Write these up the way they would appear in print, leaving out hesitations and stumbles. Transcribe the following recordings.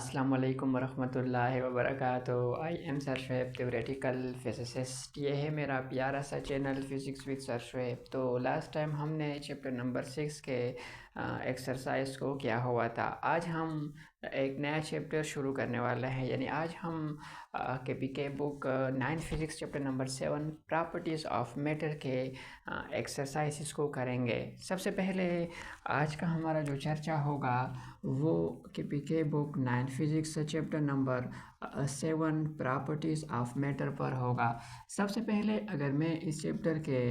अस्सलाम वालेकुम वरहमतुल्लाहि वबरकातुहू। I am sir Shoaib theoretical physicist. ये है मेरा प्यारा सा channel physics with sir Shoaib. तो लास्ट टाइम हमने चैप्टर नंबर 6 के एक्सरसाइज को किया हुआ था। आज हम एक नया चैप्टर शुरू करने वाले हैं, यानी आज हम के book 9 physics chapter number 7 properties of matter के एक्सरसाइज को करेंगे। सबसे पहले आज का हमारा जो चर्चा होगा वो के book 9 physics chapter number 7 properties of matter पर होगा। सबसे पहले अगर मैं इस चैप्टर के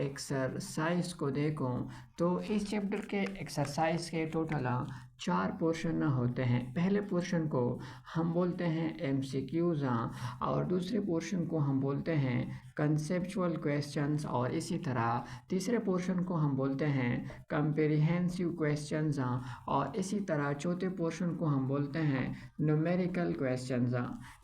एक्सरसाइज को देखूं तो इस चैप्टर के एक्सरसाइज के टोटल 4 पोर्शन होते हैं। पहले पोर्शन को हम बोलते हैं MCQs और दूसरे पोर्शन को हम बोलते हैं कंसेप्चुअल क्वेश्चंस, और इसी तरह तीसरे पोर्शन को हम बोलते हैं कॉम्प्रिहेंसिव क्वेश्चंस, और इसी तरह चौथे पोर्शन को हम बोलते हैं न्यूमेरिकल क्वेश्चंस।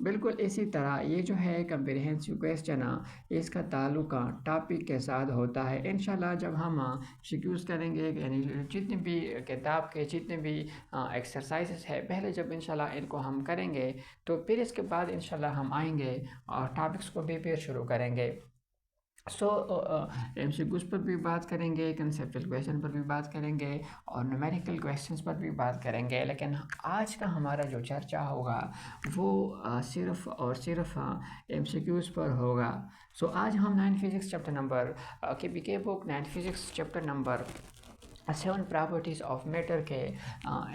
बिल्कुल इसी तरह ये जो है कॉम्प्रिहेंसिव क्वेश्चन इसका ताल्लुक टॉपिक के साथ होता है। इंशाल्लाह जब हम शिक्यूज़ करेंगे, यानी जितने भी किताब के जितने भी एक्सरसाइजेस है, पहले जब इंशाल्लाह इनको हम करेंगे तो फिर इसके बाद इंशाल्लाह हम आएंगे और टॉपिक्स को भी फिर शुरू करेंगे। MCQs पर भी बात करेंगे, कंसेप्चुअल क्वेश्चन पर भी बात करेंगे और न्यूमेरिकल क्वेश्चंस पर भी बात करेंगे। लेकिन आज का हमारा जो चर्चा होगा वो सिर्फ और सिर्फ MCQs पर होगा। आज हम 9 फिज़िक्स चैप्टर नंबर के book 9 physics chapter number 7 properties of matter के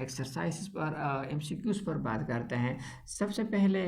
एक्सरसाइज पर MCQs पर बात करते हैं। सबसे पहले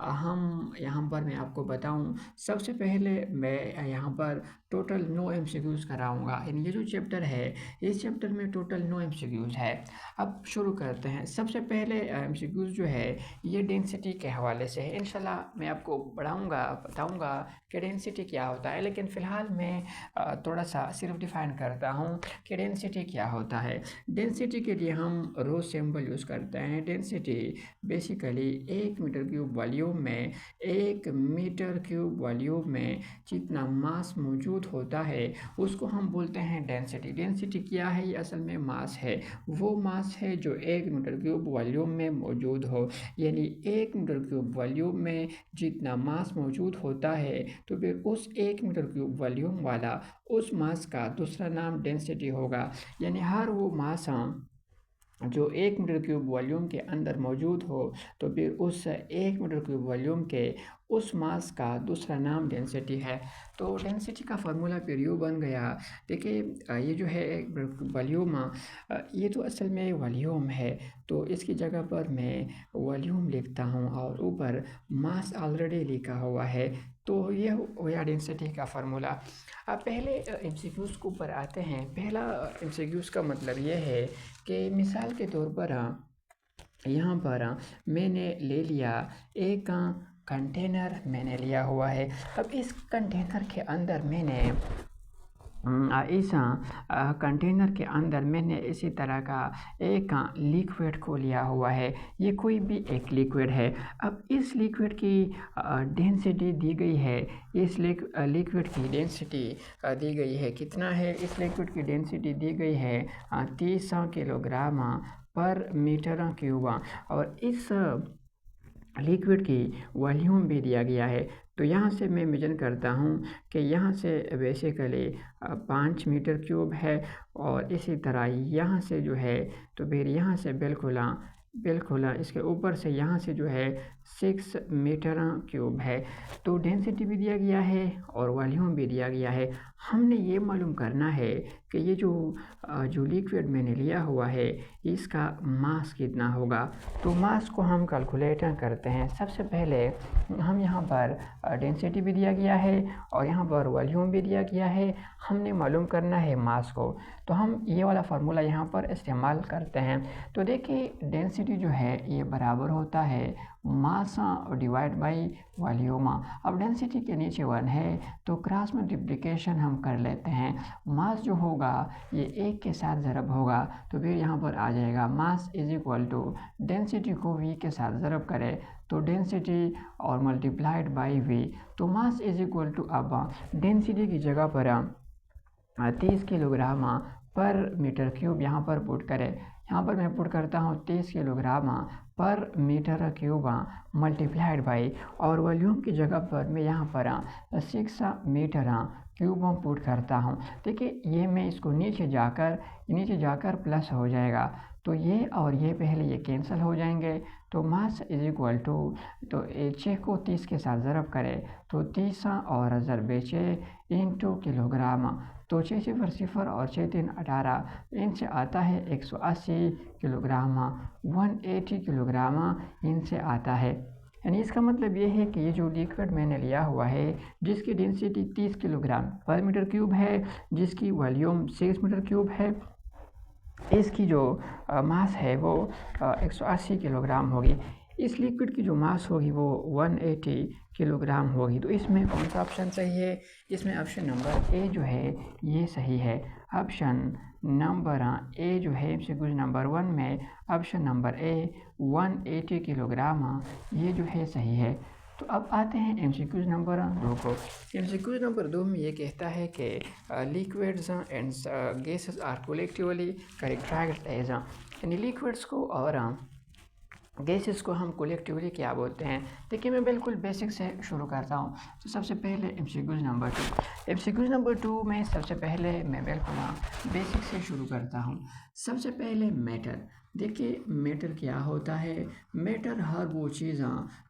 हम यहाँ पर मैं आपको बताऊँ, सबसे पहले मैं यहाँ पर टोटल 9 MCQs कराऊँगा। ये जो चैप्टर है इस चैप्टर में टोटल 9 MCQs है। अब शुरू करते हैं। सबसे पहले MCQs जो है ये डेंसिटी के हवाले से है। इंशाल्लाह मैं आपको बताऊँगा कि डेंसिटी क्या होता है, लेकिन फ़िलहाल मैं थोड़ा सा सिर्फ डिफ़ाइन करता हूँ कि डेंसिटी क्या होता है। डेंसिटी के लिए हम रो सिंबल यूज़ करते हैं। Density basically 1 metre cube volume में 1 मीटर क्यूब वॉल्यूम में जितना मास मौजूद होता है उसको हम बोलते हैं डेंसिटी। डेंसिटी क्या है? ये असल में मास है। वो मास है जो 1 मीटर क्यूब वॉल्यूम में मौजूद हो, यानी 1 मीटर क्यूब वॉल्यूम में जितना मास मौजूद होता है तो फिर उस 1 मीटर क्यूब वॉल्यूम वाला उस मास का दूसरा नाम डेंसिटी होगा। यानी हर वो मास जो 1 मीटर क्यूब वॉल्यूम के अंदर मौजूद हो तो फिर उस 1 मीटर क्यूब वॉल्यूम के उस मास का दूसरा नाम डेंसिटी है। तो डेंसिटी का फार्मूला फिर यूँ बन गया। देखिए ये जो है वॉल्यूम, ये तो असल में वॉल्यूम है, तो इसकी जगह पर मैं वॉल्यूम लिखता हूँ और ऊपर मास ऑलरेडी लिखा हुआ है, तो ये हो गया डेंसिटी का फार्मूला। अब पहले MCQs के ऊपर आते हैं। पहला MCQs का मतलब ये है कि मिसाल के तौर पर यहाँ पर मैंने ले लिया एक कंटेनर मैंने लिया हुआ है। अब इस कंटेनर के अंदर मैंने इसी तरह का एक लिक्विड को लिया हुआ है। ये कोई भी एक लिक्विड है। अब इस लिक्विड की डेंसिटी दी गई है। इस लिक्विड की डेंसिटी दी गई है। कितना है? इस लिक्विड की डेंसिटी दी गई है 30 किलोग्राम पर मीटर क्यूब, और इस लिक्विड की वॉल्यूम भी दिया गया है। तो यहाँ से मैं मेजर करता हूँ कि यहाँ से बेसिकली 5 मीटर क्यूब है, और इसी तरह यहाँ से जो है तो फिर यहाँ से बिल्कुल इसके ऊपर से यहाँ से जो है 6 मीटर क्यूब है। तो डेंसिटी भी दिया गया है और वॉल्यूम भी दिया गया है। हमने ये मालूम करना है कि ये जो लिक्विड मैंने लिया हुआ है इसका मास कितना होगा। तो मास को हम कैलकुलेट करते हैं। सबसे पहले हम यहाँ पर डेंसिटी भी दिया गया है और यहाँ पर वॉल्यूम भी दिया गया है। हमने मालूम करना है मास को, तो हम ये वाला फार्मूला यहाँ पर इस्तेमाल करते हैं। तो देखिए डेंसिटी जो है ये बराबर होता है मास डिवाइड बाई वॉल्यूम। अब डेंसिटी के नीचे 1 है तो क्रॉस मल्टीप्लिकेशन हम कर लेते हैं। मास जो होगा ये 1 के साथ ज़रब होगा, तो फिर यहाँ पर आ जाएगा mass is equal to density को v के साथ ज़रब करें तो डेंसिटी और मल्टीप्लाइड बाई v, तो मास इज इक्वल टू अब डेंसिटी की जगह पर 30 किलोग्राम पर मीटर क्यूब यहाँ पर पुट करें। यहाँ पर मैं पुट करता हूँ 30 किलोग्राम पर मीटर क्यूब मल्टीप्लाइड बाई, और वॉल्यूम की जगह पर मैं यहाँ पर 6 मीटर क्यूब पुट करता हूँ। देखिए ये मैं इसको नीचे जाकर प्लस हो जाएगा, तो ये और ये पहले ये कैंसिल हो जाएंगे। तो मास इज इक्वल टू, तो 6 को 30 के साथ ज़रब करें तो 30 और ज़रब 6 इंटू किलोग्राम, तो 6 सिफर सिफर और 6 3 18, इनसे आता है 180 किलोग्राम, 180 किलोग्राम इनसे आता है। यानी इसका मतलब ये है कि ये जो लिक्विड मैंने लिया हुआ है जिसकी डेंसिटी 30 किलोग्राम पर मीटर क्यूब है, जिसकी वॉल्यूम 6 मीटर क्यूब है, इसकी जो मास है वो 180 किलोग्राम होगी। इस लिक्विड की जो मास होगी वो 180 किलोग्राम होगी। तो इसमें कौन सा ऑप्शन सही है? इसमें ऑप्शन नंबर ए जो है ये सही है। ऑप्शन नंबर ए जो है एमसीक्यू नंबर 1 में ऑप्शन नंबर ए 180 किलोग्राम ये जो है सही है। तो अब आते हैं एमसीक्यू नंबर 2 को। एमसीक्यू नंबर 2 में ये कहता है कि liquids and gases are collectively characterised as, यानी लिक्विड्स को और गैसेस को हम कोलेक्टिवली क्या बोलते हैं। देखिए मैं बिल्कुल बेसिक से शुरू करता हूँ। तो सबसे पहले एमसीक्यूज नंबर 2 में सबसे पहले मैं बिल्कुल बेसिक से शुरू करता हूँ। सबसे पहले मैटर। देखिए मैटर क्या होता है? मैटर हर वो चीज़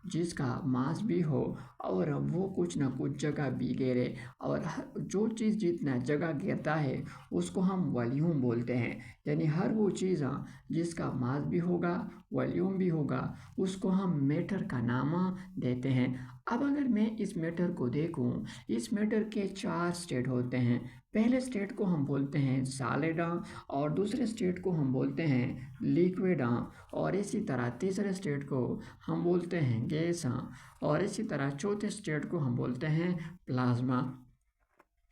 जिसका मास भी हो और वो कुछ ना कुछ जगह भी घेरे, और जो चीज़ जितना जगह घेरता है उसको हम वॉल्यूम बोलते हैं। यानी हर वो चीज़ जिसका मास भी होगा, वॉल्यूम भी होगा, उसको हम मैटर का नाम देते हैं। अब अगर मैं इस मैटर को देखूं, इस मैटर के 4 स्टेट होते हैं। पहले स्टेट को हम बोलते हैं सॉलिड, और दूसरे स्टेट को हम बोलते हैं लिक्विड, और इसी तरह तीसरे स्टेट को हम बोलते हैं गैस, और इसी तरह चौथे स्टेट को हम बोलते हैं प्लाज्मा।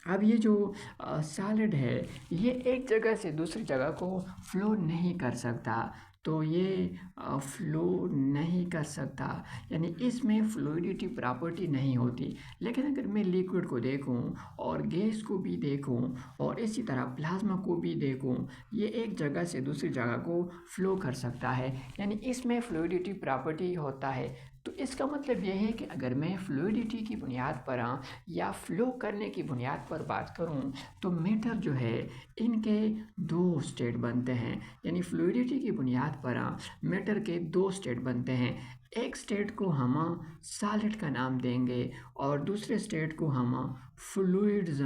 अब ये जो सॉलिड है ये एक जगह से दूसरी जगह को फ्लो नहीं कर सकता, तो ये फ्लो नहीं कर सकता, यानी इसमें फ्लूइडिटी प्रॉपर्टी नहीं होती। लेकिन अगर मैं लिक्विड को देखूं और गैस को भी देखूं और इसी तरह प्लाज्मा को भी देखूं, ये एक जगह से दूसरी जगह को फ्लो कर सकता है, यानी इसमें फ्लूइडिटी प्रॉपर्टी होता है। तो इसका मतलब ये है कि अगर मैं फ्लूइडिटी की बुनियाद पर या फ्लो करने की बुनियाद पर बात करूं, तो मैटर जो है इनके 2 स्टेट बनते हैं। यानी फ्लूइडिटी की बुनियाद पर मैटर के 2 स्टेट बनते हैं। एक स्टेट को हम सॉलिड का नाम देंगे और दूसरे स्टेट को हम फ्लूइड्स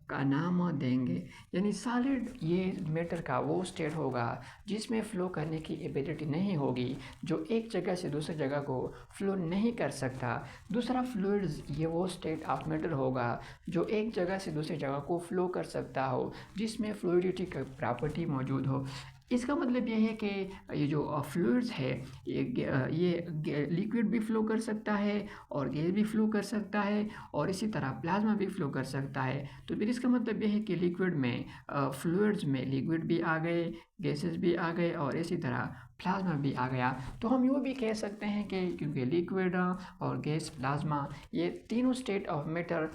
का नाम देंगे। यानी सॉलिड ये मैटर का वो स्टेट होगा जिसमें फ़्लो करने की एबिलिटी नहीं होगी, जो एक जगह से दूसरी जगह को फ़्लो नहीं कर सकता। दूसरा फ्लूइड्स ये वो स्टेट ऑफ मैटर होगा जो एक जगह से दूसरी जगह को फ़्लो कर सकता हो, जिसमें फ्लूइडिटी का प्रॉपर्टी मौजूद हो। इसका मतलब ये है कि ये जो फ्लूइड्स है ये लिक्विड भी फ़्लो कर सकता है और गैस भी फ़्लो कर सकता है और इसी तरह प्लाज्मा भी फ़्लो कर सकता है। तो फिर इसका मतलब ये है कि लिक्विड में फ्लूइड्स में लिक्विड भी आ गए, गैसेस भी आ गए और इसी तरह प्लाज्मा भी आ गया। तो हम यूँ भी कह सकते हैं कि क्योंकि लिक्विड और गैस, प्लाज्मा ये तीनों स्टेट ऑफ मैटर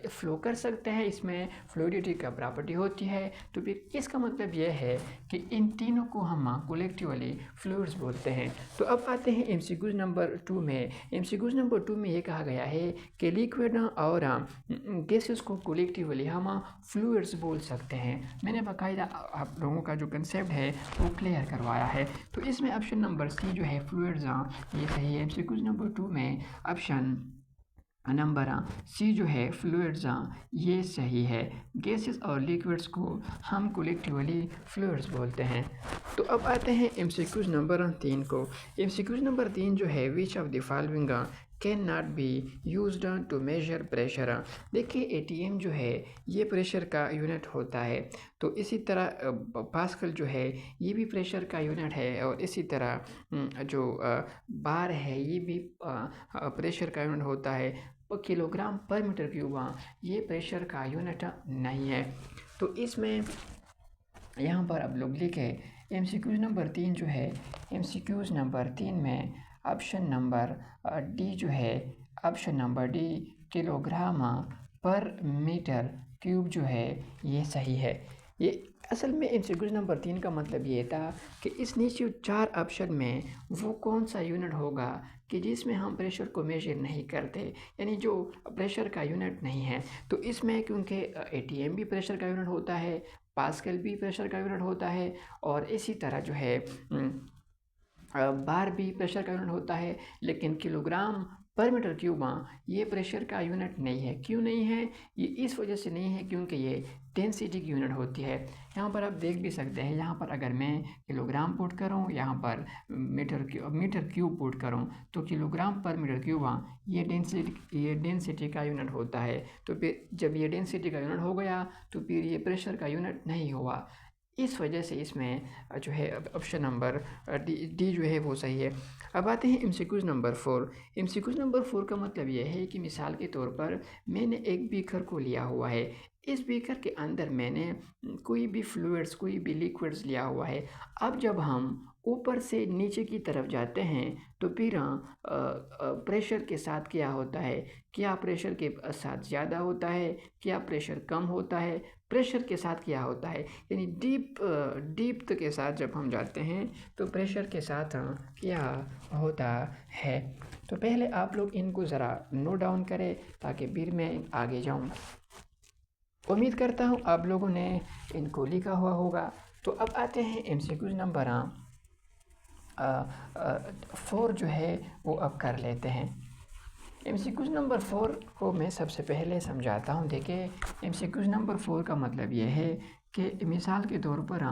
फ़्लो कर सकते हैं, इसमें फ्लूइडिटी का प्रॉपर्टी होती है। तो फिर इसका मतलब ये है कि इन तीनों को हम कलेक्टिवली फ्लूइड्स बोलते हैं। तो अब आते हैं एमसीक्यूज नंबर 2 में। एमसीक्यूज नंबर 2 में ये कहा गया है कि लिक्विड और गैसेस को कलेक्टिवली हम फ्लूइड्स बोल सकते हैं। मैंने बाकायदा आप लोगों का जो कंसेप्ट है वो क्लियर करवाया है। तो इसमें ऑप्शन नंबर सी जो है फ्लूइड्स ये सही है। एमसीक्यूज नंबर 2 में ऑप्शन नंबर सी जो है फ्लूइड्स ये सही है। गैसेस और लिक्विड्स को हम कलेक्टिवली फ्लूइड्स बोलते हैं। तो अब आते हैं एमसीक्यूज नंबर 3 को। एमसीक्यूज नंबर 3 जो है which of the following can not be used to measure pressure. देखिए एटीएम जो है ये प्रेशर का यूनिट होता है, तो इसी तरह पास्कल जो है ये भी प्रेशर का यूनिट है, और इसी तरह जो बार है ये भी प्रेशर का यूनिट होता है। किलोग्राम पर मीटर क्यूब ये प्रेशर का यूनिट नहीं है। तो इसमें यहाँ पर अब लोग लिखे एमसीक्यूज नंबर 3 जो है, एमसीक्यूज नंबर 3 में ऑप्शन नंबर डी जो है, ऑप्शन नंबर डी किलोग्राम पर मीटर क्यूब जो है ये सही है। ये असल में एमसीक्यूज नंबर 3 का मतलब ये था कि इस नीचे 4 ऑप्शन में वो कौन सा यूनिट होगा कि जिसमें हम प्रेशर को मेजर नहीं करते, यानी जो प्रेशर का यूनिट नहीं है। तो इसमें क्योंकि एटीएम भी प्रेशर का यूनिट होता है, पास्कल भी प्रेशर का यूनिट होता है, और इसी तरह जो है बार भी प्रेशर का यूनिट होता है, लेकिन किलोग्राम पर मीटर क्यूब ये प्रेशर का यूनिट नहीं है। क्यों नहीं है? ये इस वजह से नहीं है क्योंकि ये डेंसिटी की यूनिट होती है। यहाँ पर आप देख भी सकते हैं, यहाँ पर अगर मैं किलोग्राम पुट करूँ, यहाँ पर मीटर क्यूब पुट करूँ, तो किलोग्राम पर मीटर क्यूब ये डेंसिटी का यूनिट होता है। तो फिर जब ये डेंसिटी का यूनिट हो गया तो फिर ये प्रेशर का यूनिट नहीं हुआ। इस वजह से इसमें जो है ऑप्शन नंबर डी जो है वो सही है। अब आते हैं एमसीक्यूज नंबर 4। एमसीक्यूज नंबर 4 का मतलब यह है कि मिसाल के तौर पर मैंने एक बीकर को लिया हुआ है। इस बीकर के अंदर मैंने कोई भी फ्लूइड्स, कोई भी लिक्विड्स लिया हुआ है। अब जब हम ऊपर से नीचे की तरफ जाते हैं तो फिर प्रेशर के साथ क्या होता है? क्या प्रेशर के साथ ज़्यादा होता है? क्या प्रेशर कम होता है? प्रेशर के साथ क्या होता है? यानी डीप के साथ जब हम जाते हैं तो प्रेशर के साथ क्या होता है? तो पहले आप लोग इनको ज़रा नोट डाउन करें ताकि फिर मैं आगे जाऊँ। उम्मीद करता हूँ आप लोगों ने इनको लिखा हुआ होगा। तो अब आते हैं एमसीक्यूज नंबर 4 जो है वो अब कर लेते हैं। एमसीक्यूज नंबर 4 को मैं सबसे पहले समझाता हूँ। देखिए, एमसीक्यूज नंबर 4 का मतलब ये है कि मिसाल के तौर पर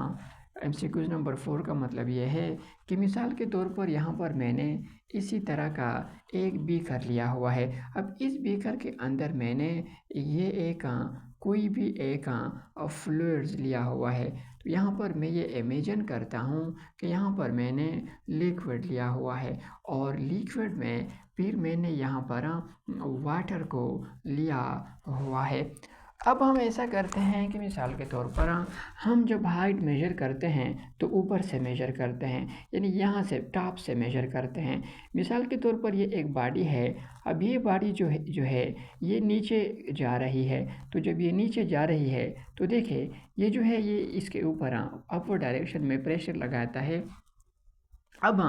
एमसीक्यूज नंबर 4 का मतलब ये है कि मिसाल के तौर पर यहाँ पर मैंने इसी तरह का एक बीकर लिया हुआ है। अब इस बीकर के अंदर मैंने ये एक कोई भी एक फ्लूइड्स लिया हुआ है। तो यहाँ पर मैं ये इमेजिन करता हूँ कि यहाँ पर मैंने लिक्विड लिया हुआ है, और लिक्विड में फिर मैंने यहाँ पर वाटर को लिया हुआ है। अब हम ऐसा करते हैं कि मिसाल के तौर पर हम जब हाइट मेजर करते हैं तो ऊपर से मेजर करते हैं, यानी यहाँ से टॉप से मेजर करते हैं। मिसाल के तौर पर ये एक बॉडी है। अब ये बॉडी जो है ये नीचे जा रही है। तो जब ये नीचे जा रही है तो देखिए ये जो है ये इसके ऊपर अपवर्ड डायरेक्शन में प्रेशर लगाता है। अब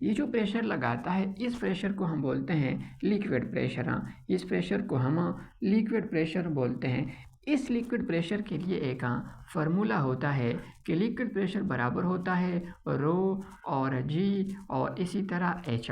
ये जो प्रेशर लगाता है इस प्रेशर को हम बोलते हैं लिक्विड प्रेशर। इस प्रेशर को हम लिक्विड प्रेशर बोलते हैं। इस लिक्विड प्रेशर के लिए एक फार्मूला होता है कि लिक्विड प्रेशर बराबर होता है रो और जी और इसी तरह एच।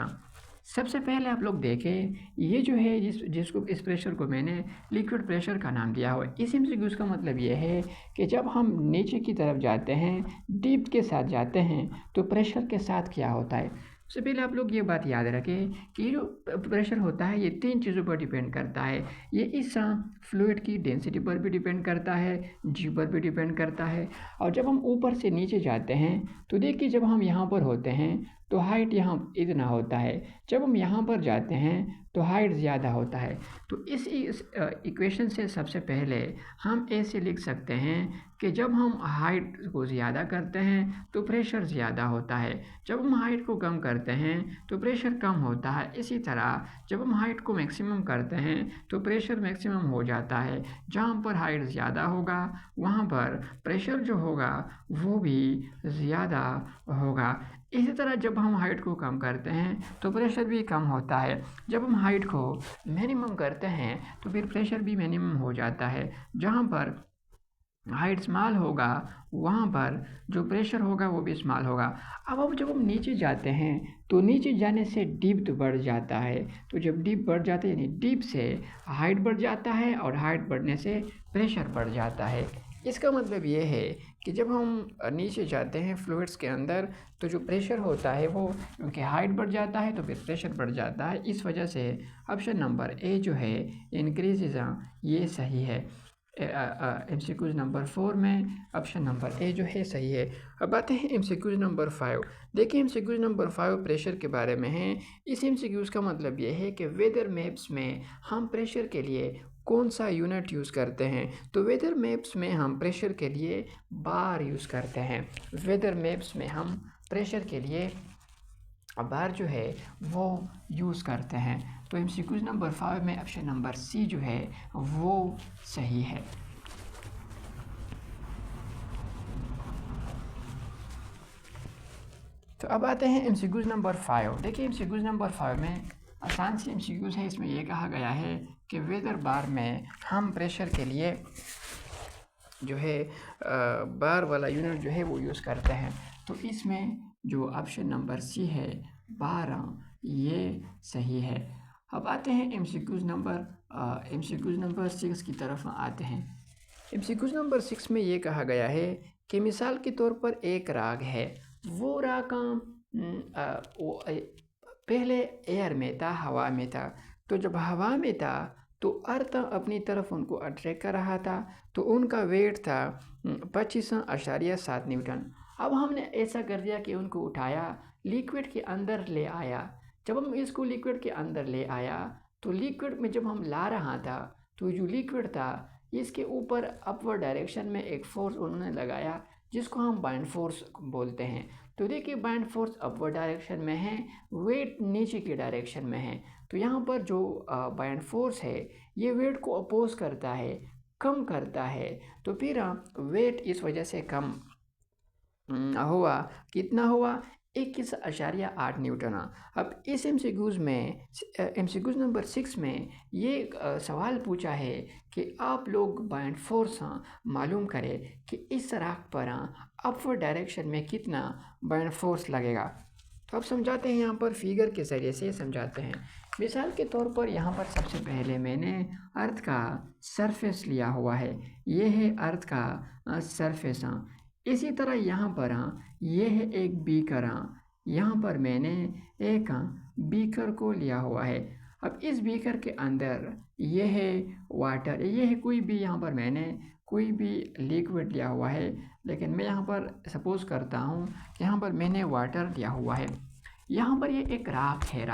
सबसे पहले आप लोग देखें, ये जो है जिसको इस प्रेशर को मैंने लिक्विड प्रेशर का नाम दिया हुआ है। इस एमसीक्यूज का मतलब ये है कि जब हम नीचे की तरफ जाते हैं, डीप के साथ जाते हैं, तो प्रेशर के साथ क्या होता है। सबसे पहले आप लोग ये बात याद रखें कि ये जो प्रेशर होता है ये 3 चीज़ों पर डिपेंड करता है। ये इस फ्लूइड की डेंसिटी पर भी डिपेंड करता है, जी पर भी डिपेंड करता है। और जब हम ऊपर से नीचे जाते हैं तो देखिए जब हम यहाँ पर होते हैं तो हाइट यहाँ इतना होता है, जब हम यहाँ पर जाते हैं तो हाइट ज़्यादा होता है। तो इस इक्वेशन से सबसे पहले हम ऐसे लिख सकते हैं कि जब हम हाइट को ज़्यादा करते हैं तो प्रेशर ज़्यादा होता है, जब हम हाइट को कम करते हैं तो प्रेशर कम होता है। इसी तरह जब हम हाइट को मैक्सिमम करते हैं तो प्रेशर मैक्सिमम हो जाता है। जहाँ पर हाइट ज़्यादा होगा वहाँ पर प्रेशर जो होगा वो भी ज़्यादा होगा। इसी तरह जब हम हाइट को कम करते हैं तो प्रेशर भी कम होता है। जब हम हाइट को मिनिमम करते हैं तो फिर प्रेशर भी मिनिमम हो जाता है। जहाँ पर हाइट स्मॉल होगा वहाँ पर जो प्रेशर होगा वो भी स्मॉल होगा। अब जब हम नीचे जाते हैं तो नीचे जाने से डीप तो बढ़ जाता है। तो जब डीप बढ़ जाता है यानी डीप से हाइट बढ़ जाता है और हाइट बढ़ने से प्रेशर बढ़ जाता है। इसका मतलब ये है कि जब हम नीचे जाते हैं फ्लूइड्स के अंदर तो जो प्रेशर होता है वो क्योंकि हाइट बढ़ जाता है तो फिर प्रेशर बढ़ जाता है। इस वजह से ऑप्शन नंबर ए जो है इंक्रीज ये सही है। एमसीक्यूज नंबर 4 में ऑप्शन नंबर ए जो है सही है। अब आते हैं एमसीक्यूज नंबर 5। देखिए एमसीक्यूज नंबर 5 प्रेशर के बारे में है। इस एमसीक्यूज का मतलब ये है कि वेदर मैप्स में हम प्रेशर के लिए कौन सा यूनिट यूज़ करते हैं। तो वेदर मैप्स में हम प्रेशर के लिए बार यूज़ करते हैं। वेदर मैप्स में हम प्रेशर के लिए बार जो है वो यूज़ करते हैं। तो एमसीक्यूज नंबर 5 में ऑप्शन नंबर सी जो है वो सही है। तो अब आते हैं MCQs नंबर 5। देखिए MCQs नंबर 5 में आसान सी MCQs है। इसमें ये कहा गया है कि वेदर बार में हम प्रेशर के लिए जो है बार वाला यूनिट जो है वो यूज़ करते हैं। तो इसमें जो ऑप्शन नंबर सी है 12 ये सही है। अब आते हैं MCQs नंबर 6 की तरफ आते हैं। MCQs नंबर 6 में ये कहा गया है कि मिसाल के तौर पर एक राग है, वो राग पहले एयर में था, हवा में था। तो जब हवा में था तो अर्थ अपनी तरफ उनको अट्रैक्ट कर रहा था, तो उनका वेट था 25.7 न्यूटन। अब हमने ऐसा कर दिया कि उनको उठाया, लिक्विड के अंदर ले आया। जब हम इसको लिक्विड के अंदर ले आया तो लिक्विड में जब हम ला रहा था तो जो लिक्विड था इसके ऊपर अपवर्ड डायरेक्शन में एक फोर्स उन्होंने लगाया जिसको हम बाइंड फोर्स बोलते हैं। तो देखिए बाइंड फोर्स अपवर्ड डायरेक्शन में है, वेट नीचे की डायरेक्शन में है। तो यहाँ पर जो बाइंड फोर्स है ये वेट को अपोज करता है, कम करता है। तो फिर वेट इस वजह से कम हुआ। कितना हुआ? 21.8 न्यूटन। अब इस MCQs नंबर 6 में ये सवाल पूछा है कि आप लोग बाइंड फोर्स मालूम करें कि इस राग पर अपवर्ड डायरेक्शन में कितना बाइंड फोर्स लगेगा। तो अब समझाते हैं, यहाँ पर फिगर के ज़रिए से समझाते हैं। मिसाल के तौर पर यहाँ पर सबसे पहले मैंने अर्थ का सरफेस लिया हुआ है, ये है अर्थ का सरफेस। इसी तरह यहाँ पर ये है एक बीकर, यहाँ पर मैंने एक बीकर को लिया हुआ है। अब इस बीकर के अंदर ये है वाटर, ये है कोई भी, यहाँ पर मैंने कोई भी लिक्विड लिया हुआ है, लेकिन मैं यहाँ पर सपोज़ करता हूँ यहाँ पर मैंने वाटर लिया हुआ है। यहाँ पर ये एक राख है,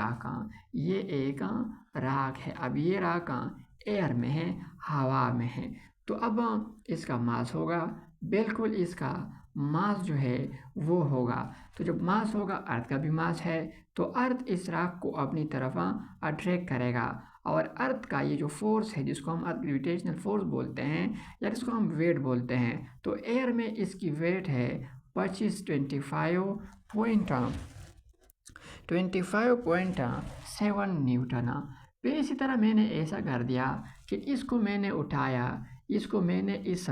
ये एक राख है। अब ये राख एयर में है, हवा में है। तो अब इसका मास होगा, बिल्कुल इसका मास जो है वो होगा। तो जब मास होगा, अर्थ का भी मास है, तो अर्थ इस राख को अपनी तरफ अट्रैक्ट करेगा। और अर्थ का ये जो फोर्स है जिसको हम अर्थ ग्रेविटेशनल फोर्स बोलते हैं या जिसको हम वेट बोलते हैं, तो एयर में इसकी वेट है 25.7 न्यूटन। फिर इसी तरह मैंने ऐसा कर दिया कि इसको मैंने उठाया, इसको मैंने इस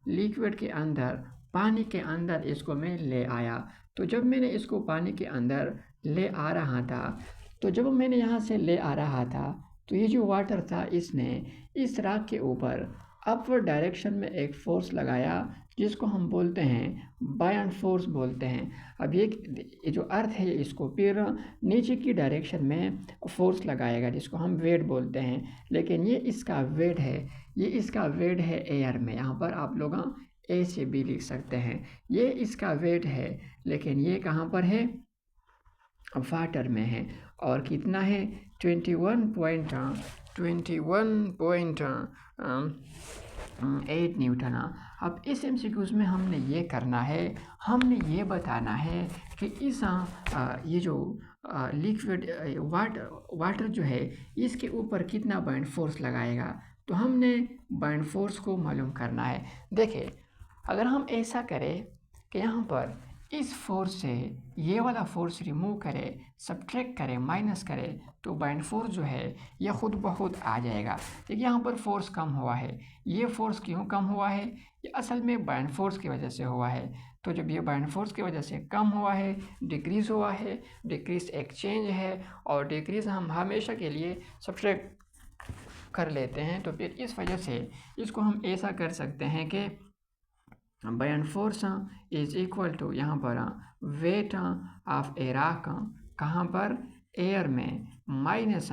लिक्विड के अंदर, पानी के अंदर इसको मैं ले आया। तो जब मैंने इसको पानी के अंदर ले आ रहा था, तो जब मैंने यहाँ से ले आ रहा था तो ये जो वाटर था इसने इस राख के ऊपर अपवर्ड डायरेक्शन में एक फोर्स लगाया जिसको हम बोलते हैं बायंड फोर्स बोलते हैं। अब ये जो अर्थ है इसको फिर नीचे की डायरेक्शन में फोर्स लगाएगा जिसको हम वेट बोलते हैं, लेकिन ये इसका वेट है, ये इसका वेट है एयर में। यहाँ पर आप लोग ए से बी लिख सकते हैं। ये इसका वेट है, लेकिन ये कहाँ पर है? वाटर में है। और कितना है? 21.8 न्यूटन। अब इस MCQs में हमने ये करना है, हमने ये बताना है कि इस ये जो लिक्विड वाटर जो है इसके ऊपर कितना बाइंड फोर्स लगाएगा। तो हमने बाइंड फोर्स को मालूम करना है। देखिए अगर हम ऐसा करें कि यहाँ पर इस फोर्स से ये वाला फोर्स रिमूव करें, सब्ट्रैक्ट करें, माइनस करें, तो बाइंड फोर्स जो है ये खुद ब खुद आ जाएगा। देखिए यहाँ पर फोर्स कम हुआ है। ये फोर्स क्यों कम हुआ है? ये असल में बाइंड फोर्स की वजह से हुआ है। तो जब ये बाइंड फोर्स की वजह से कम हुआ है, डिक्रीज़ हुआ है, डिक्रीज़ एक चेंज है, और डिक्रीज़ हम हमेशा के लिए सब्ट्रैक्ट कर लेते हैं। तो फिर इस वजह से इसको हम ऐसा कर सकते हैं कि buoyant force is equal to, यहाँ पर वेट ऑफ ए राख, कहाँ पर? एयर में, माइनस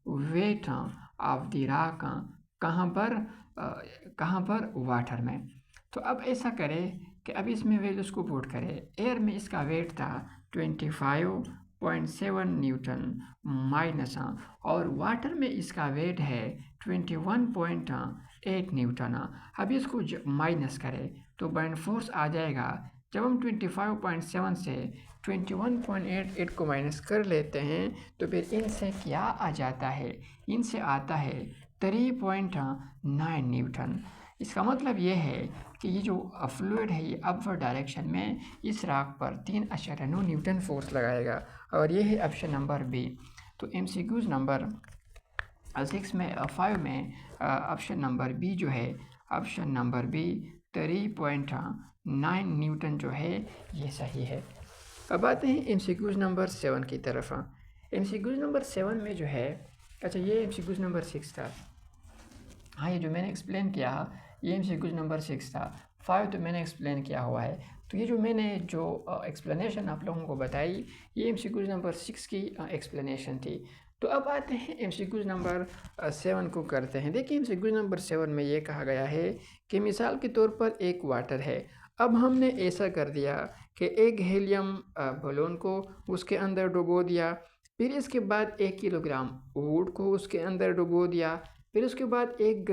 वेट ऑफ द राख, कहाँ पर? वाटर में। तो अब ऐसा करें कि अब इसमें वैल्यूज़ को पुट करें। एयर में इसका वेट था 25.7 न्यूटन माइनस, और वाटर में इसका वेट है 21.8 न्यूटन। अब इसको माइनस करें तो बाइंड फोर्स आ जाएगा। जब हम 25.7 से 21.88 को माइनस कर लेते हैं तो फिर इनसे क्या आ जाता है? इनसे आता है 3.9 न्यूटन। इसका मतलब ये है कि ये जो फ्लूइड है ये अपवर्ड डायरेक्शन में इस राख पर 3.9 न्यूटन फोर्स लगाएगा और ये है ऑप्शन नंबर बी। तो MCQs नंबर 5 में ऑप्शन नंबर बी जो है, ऑप्शन नंबर बी 3.9 न्यूटन जो है ये सही है। अब आते हैं MCQs नंबर 7 की तरफ। MCQs नंबर 7 में जो है, अच्छा ये MCQs नंबर 6 था। हाँ, ये जो मैंने एक्सप्लेन किया ये MCQs नंबर 6 था। 5 तो मैंने एक्सप्लेन किया हुआ है। तो ये जो मैंने एक्सप्लेनेशन आप लोगों को बताई ये MCQs नंबर 6 की एक्सप्लेनेशन थी। तो अब आते हैं MCQs नंबर 7 को करते हैं। देखिए MCQs नंबर 7 में ये कहा गया है कि मिसाल के तौर पर एक वाटर है। अब हमने ऐसा कर दिया कि एक हीलियम बलून को उसके अंदर डुबो दिया, फिर इसके बाद 1 किलोग्राम वुड को उसके अंदर डुबो दिया, फिर उसके बाद 1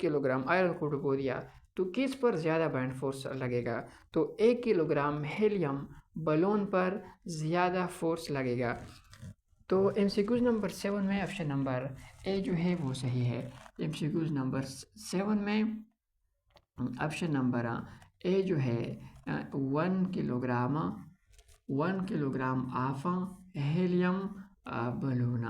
किलोग्राम आयरन को डुबो दिया। तो किस पर ज़्यादा बाइंड फोर्स लगेगा? तो 1 किलोग्राम हीलियम बलून पर ज़्यादा फोर्स लगेगा। तो MCQs नंबर 7 में ऑप्शन नंबर ए जो है वो सही है। MCQs नंबर 7 में ऑप्शन नंबर ए जो है 1 किलोग्राम ऑफ हीलियम बलून।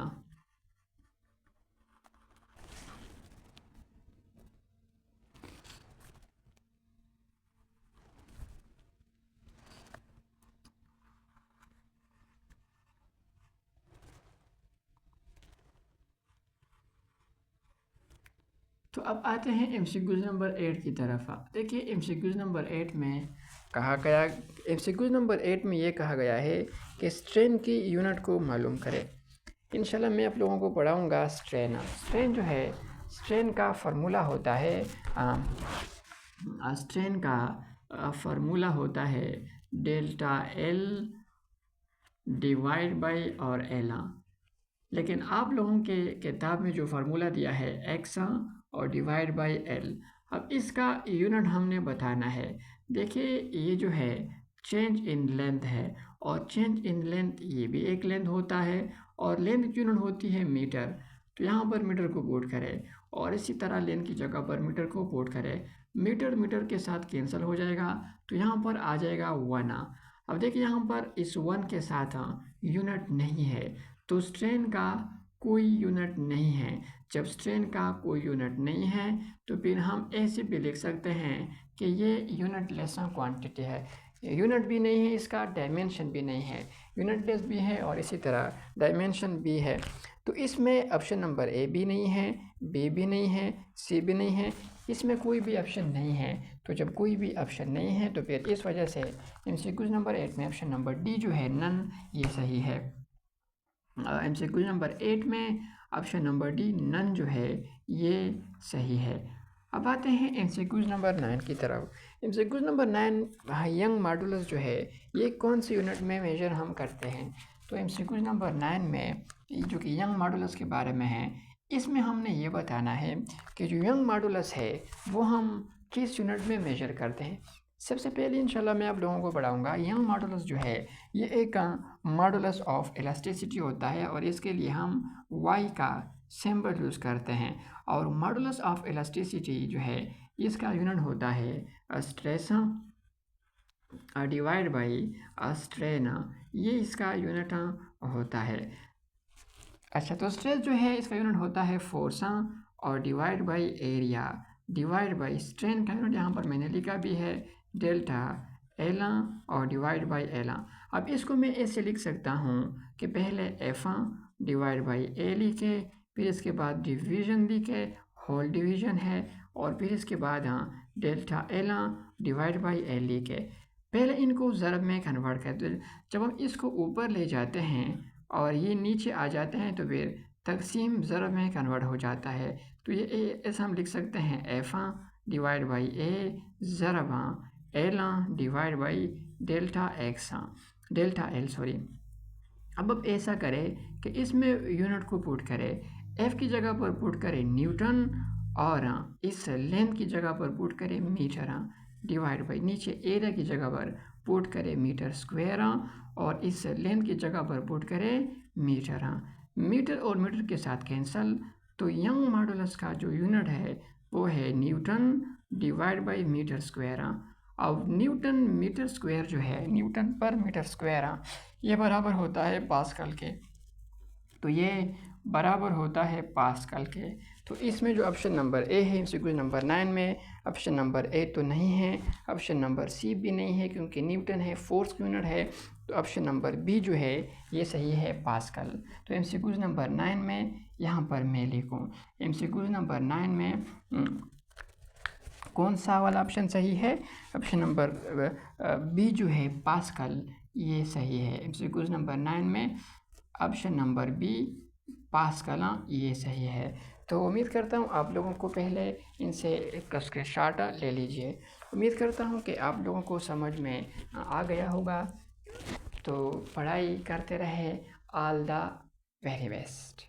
तो अब आते हैं MCQs नंबर 8 की तरफ। देखिए MCQs नंबर 8 में कहा गया, MCQs नंबर 8 में ये कहा गया है कि स्ट्रेन की यूनिट को मालूम करें। इंशाल्लाह मैं आप लोगों को पढ़ाऊँगा स्ट्रेन। स्ट्रेन जो है, स्ट्रेन का फार्मूला होता है स्ट्रेन का फार्मूला होता है डेल्टा L डिवाइड बाई और L। लेकिन आप लोगों के किताब में जो फार्मूला दिया है x और डिवाइड बाई L। अब इसका यूनिट हमने बताना है। देखिए ये जो है चेंज इन लेंथ है और चेंज इन लेंथ ये भी एक लेंथ होता है और लेंथ की यूनिट होती है मीटर। तो यहाँ पर मीटर को पुट करें और इसी तरह लेंथ की जगह पर मीटर को पुट करें। मीटर मीटर के साथ कैंसिल हो जाएगा तो यहाँ पर आ जाएगा 1। अब देखिए यहाँ पर इस 1 के साथ यूनिट नहीं है तो स्ट्रेन का कोई यूनिट नहीं है। जब स्ट्रेन का कोई यूनिट नहीं है तो फिर हम ऐसे भी लिख सकते हैं कि ये यूनिट लेस क्वांटिटी है। यूनिट भी नहीं है, इसका डायमेंशन भी नहीं है। यूनिट लेस भी है और इसी तरह डायमेंशन भी है। तो इसमें ऑप्शन नंबर ए भी नहीं है, बी भी नहीं है, सी भी नहीं है, इसमें कोई भी ऑप्शन नहीं है। तो जब कोई भी ऑप्शन नहीं है तो फिर इस वजह से MCQs नंबर 8 में ऑप्शन नंबर डी जो है नन ये सही है। MCQs नंबर 8 में ऑप्शन नंबर डी नन जो है ये सही है। अब आते हैं MCQs नंबर 9 की तरफ। MCQs नंबर 9 यंग मॉडुलस जो है ये कौन सी यूनिट में मेजर हम करते हैं? तो MCQs नंबर 9 में जो कि यंग मॉडुलस के बारे में है, इसमें हमने ये बताना है कि जो यंग मॉडुलस है वो हम किस यूनिट में मेजर करते हैं। सबसे पहले इंशाल्लाह मैं आप लोगों को पढ़ाऊँगा यंग मॉडुलस जो है ये एक मॉडुलस ऑफ इलास्टिसिटी होता है और इसके लिए हम y का सिंबल यूज़ करते हैं। और मॉडुलस ऑफ इलास्टिसिटी जो है इसका यूनिट होता है स्ट्रेस डिवाइड बाई स्ट्रेन, ये इसका यूनिट होता है। अच्छा, तो स्ट्रेस जो है इसका यूनिट होता है फोर्स और divide by area divide by strain का यूनिट यहाँ पर मैंने लिखा भी है डेल्टा L और डिवाइड बाई L। अब इसको मैं ऐसे लिख सकता हूँ कि पहले F डिवाइड बाई A लिखे, फिर इसके बाद डिवीज़न लिखे, होल डिवीज़न है, और फिर इसके बाद delta L divide by L लिखे। पहले इनको ज़रब में कन्वर्ट करते हैं। जब हम इसको ऊपर ले जाते हैं और ये नीचे आ जाते हैं तो फिर तकसीम ज़रब में कन्वर्ट हो जाता है। तो ये ऐसा हम लिख सकते हैं F divide by A ज़रब L divide by delta L sorry. अब ऐसा करें कि इसमें यूनिट को पुट करें, F की जगह पर पुट करें न्यूटन और इस लेंथ की जगह पर पुट करें मीटर डिवाइड बाई नीचे एरिया की जगह पर पुट करें मीटर स्क्वायर और इस लेंथ की जगह पर पुट करें मीटर। मीटर और मीटर के साथ कैंसल, तो यंग मॉडुलस का जो यूनिट है वो है newton divide by metre square. अब न्यूटन मीटर स्क्वायर जो है, न्यूटन पर मीटर स्क्वायर ये बराबर होता है पास्कल के। तो ये बराबर होता है पास्कल के। तो इसमें जो ऑप्शन नंबर ए है MCQ नंबर 9 में, ऑप्शन नंबर ए तो नहीं है, ऑप्शन नंबर सी भी नहीं है क्योंकि न्यूटन है, फोर्स यूनिट है। तो ऑप्शन नंबर बी जो है ये सही है पास्कल। तो MCQ नंबर 9 में यहाँ पर मैं लिखूँ MCQ नंबर 9 में कौन सा वाला ऑप्शन सही है? ऑप्शन नंबर बी जो है पास्कल, ये सही है। MCQ नंबर 9 में ऑप्शन नंबर बी पास्कल ये सही है। तो उम्मीद करता हूँ आप लोगों को पहले इनसे एक स्क्रीनशॉट ले लीजिए। उम्मीद करता हूँ कि आप लोगों को समझ में आ गया होगा। तो पढ़ाई करते रहे। All the very best.